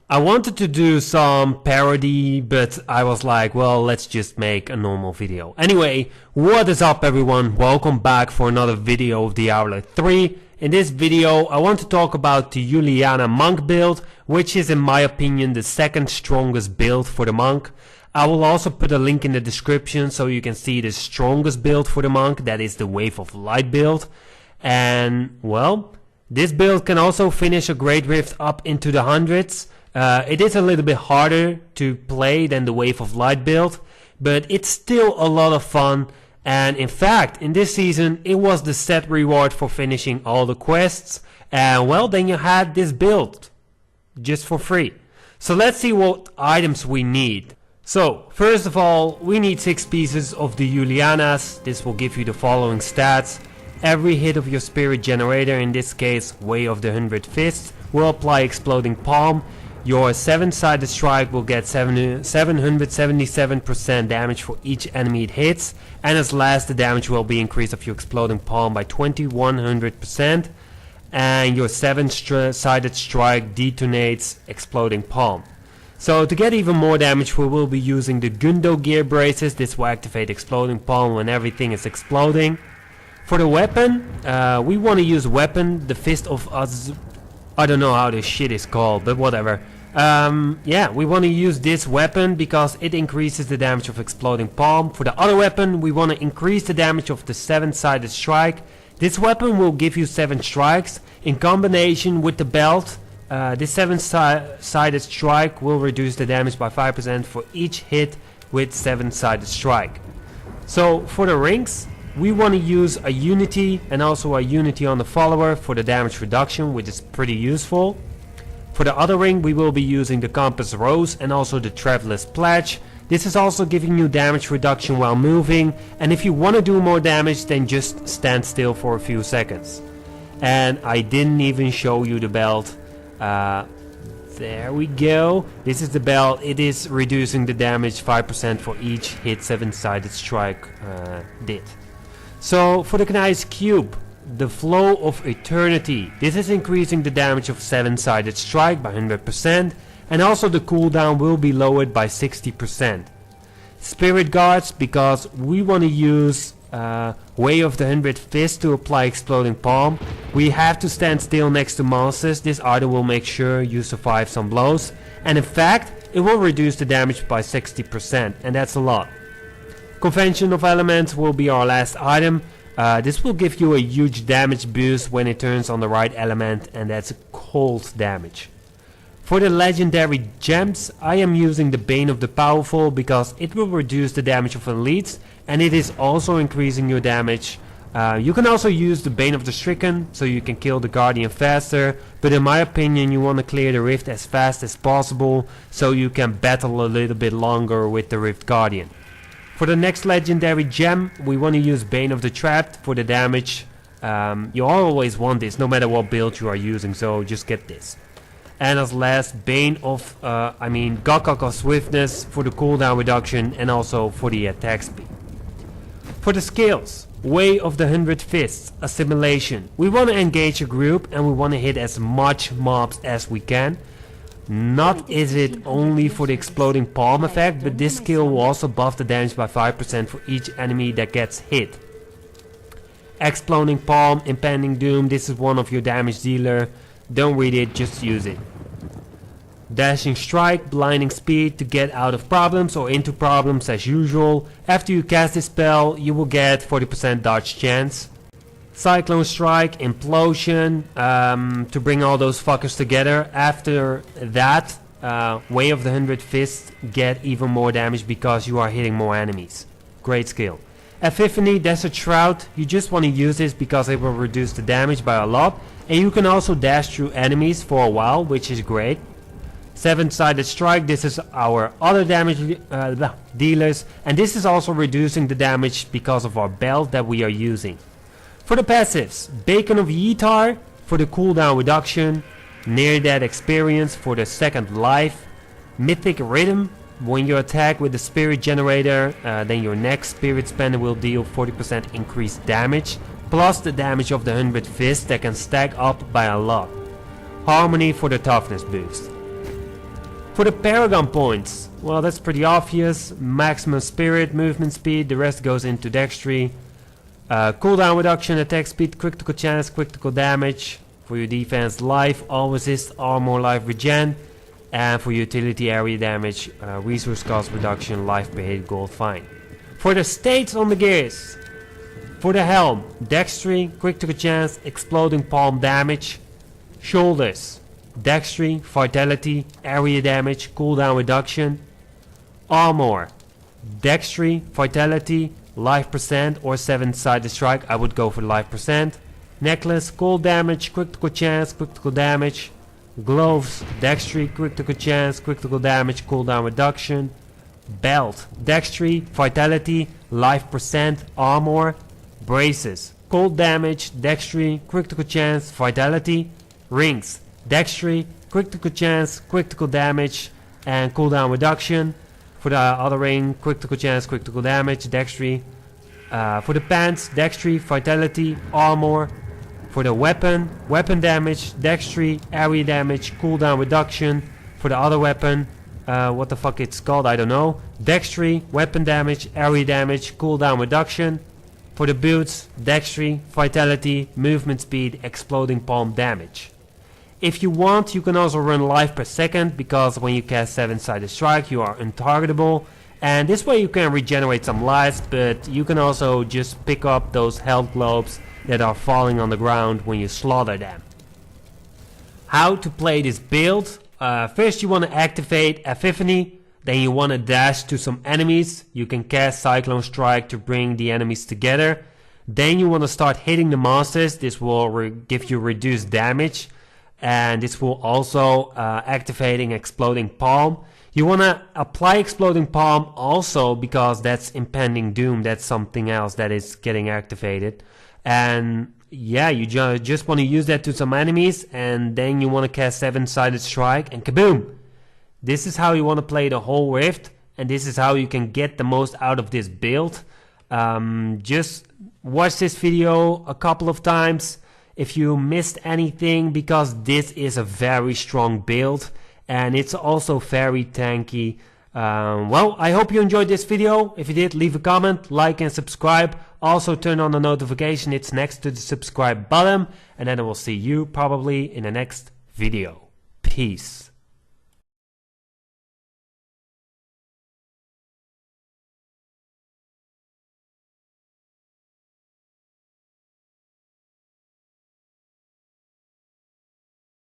I wanted to do some parody, but I was like, well, let's just make a normal video. Anyway, what is up everyone? Welcome back for another video of Diablo 3. In this video, I want to talk about the Uliana monk build, which is in my opinion the second strongest build for the monk. I will also put a link in the description so you can see the strongest build for the monk, that is the Wave of Light build. And well, this build can also finish a Great Rift up into the hundreds. It is a little bit harder to play than the Wave of Light build, but it's still a lot of fun. And in fact, in this season, it was the set reward for finishing all the quests. And well, then you had this build just for free. So let's see what items we need. So first of all, we need 6 pieces of the Ulianas. This will give you the following stats. Every hit of your spirit generator, in this case Way of the 100 Fists, will apply Exploding Palm. Your 7-sided strike will get 777% damage for each enemy it hits, and as last the damage will be increased of your Exploding Palm by 2100%, and your 7-sided strike detonates Exploding Palm. So to get even more damage, we will be using the Gundo gear braces. This will activate Exploding Palm when everything is exploding. For the weapon, we want to use weapon, the Fist of Us. I don't know how this shit is called, but whatever. Yeah, we want to use this weapon because it increases the damage of Exploding Palm. For the other weapon, we want to increase the damage of the 7-sided strike. This weapon will give you 7 strikes. In combination with the belt, this 7-sided strike will reduce the damage by 5% for each hit with 7-sided strike. So for the rings, we want to use a unity and also a unity on the follower for the damage reduction, which is pretty useful. For the other ring, we will be using the Compass Rose and also the Traveler's Pledge. This is also giving you damage reduction while moving, and if you want to do more damage, then just stand still for a few seconds. And I didn't even show you the belt. There we go. This is the belt. It is reducing the damage 5% for each hit 7-sided strike did. So for the Knight's Cube, the Flow of Eternity. This is increasing the damage of 7-sided strike by 100%, and also the cooldown will be lowered by 60%. Spirit Guards, because we want to use Way of the 100 Fists to apply Exploding Palm. We have to stand still next to monsters. This item will make sure you survive some blows, and in fact it will reduce the damage by 60%, and that's a lot. Convention of Elements will be our last item. This will give you a huge damage boost when it turns on the right element, and that's cold damage. For the legendary gems, I am using the Bane of the Powerful because it will reduce the damage of elites, and it is also increasing your damage. You can also use the Bane of the Stricken so you can kill the Guardian faster, but in my opinion you want to clear the Rift as fast as possible so you can battle a little bit longer with the Rift Guardian. For the next legendary gem, we want to use Bane of the Trapped for the damage. You always want this no matter what build you are using, so just get this. And as last, Bane of, Gokok of Swiftness for the cooldown reduction and also for the attack speed. For the skills, Way of the 100 Fists, Assimilation. We want to engage a group and we want to hit as much mobs as we can. Not is it only for the Exploding Palm effect, but this skill will also buff the damage by 5% for each enemy that gets hit. Exploding Palm, Impending Doom, this is one of your damage dealer. Don't read it, just use it. Dashing Strike, Blinding Speed to get out of problems or into problems as usual. After you cast this spell, you will get 40% dodge chance. Cyclone Strike, Implosion, to bring all those fuckers together. After that, Way of the 100 Fists get even more damage because you are hitting more enemies. Great skill. Epiphany, Desert Shroud, you just want to use this because it will reduce the damage by a lot. And you can also dash through enemies for a while, which is great. 7-sided Strike, this is our other damage dealers. And this is also reducing the damage because of our belt that we are using. For the passives, Bacon of Yeetar for the cooldown reduction, Near Death Experience for the second life, Mythic Rhythm, when you attack with the Spirit Generator, then your next Spirit Spender will deal 40% increased damage, plus the damage of the 100 Fists that can stack up by a lot. Harmony for the toughness boost. For the Paragon points, well, that's pretty obvious. Maximum spirit, movement speed, the rest goes into dexterity. Cooldown reduction, attack speed, critical chance, critical damage. For your defense, life, all resist, armor, life regen. And for utility area damage, resource cost reduction, life per hit, gold fine. For the states on the gears, for the helm, dexterity, critical chance, exploding palm damage. Shoulders, dexterity, vitality, area damage, cooldown reduction. Armor, dexterity, vitality, life percent or 7-sided strike. I would go for life percent. Necklace, cold damage, critical chance, critical damage. Gloves, dexterity, critical chance, critical damage, cooldown reduction. Belt, dexterity, vitality, life percent, armor. Braces, cold damage, dexterity, critical chance, vitality. Rings, dexterity, critical chance, critical damage, and cooldown reduction. For the other ring, critical chance, critical damage, dexterity. For the pants, dexterity, vitality, armor. For the weapon, weapon damage, dexterity, area damage, cooldown reduction. For the other weapon, what the fuck it's called, I don't know. Dexterity, weapon damage, area damage, cooldown reduction. For the boots, dexterity, vitality, movement speed, exploding palm damage. If you want, you can also run life per second, because when you cast 7-sided strike you are untargetable, and this way you can regenerate some lives, but you can also just pick up those health globes that are falling on the ground when you slaughter them. How to play this build? First you want to activate Epiphany, then you want to dash to some enemies. You can cast Cyclone Strike to bring the enemies together. Then you want to start hitting the monsters. This will give you reduced damage. And this will also activating Exploding Palm. You want to apply Exploding Palm also because that's Impending Doom. That's something else that is getting activated. And yeah, you just want to use that to some enemies, and then you want to cast 7-sided strike and kaboom! This is how you want to play the whole Rift, and this is how you can get the most out of this build. Just watch this video a couple of times if you missed anything, because this is a very strong build and it's also very tanky. Well, I hope you enjoyed this video. If you did, leave a comment, like and subscribe. Also turn on the notification, it's next to the subscribe button, and then I will see you probably in the next video. Peace.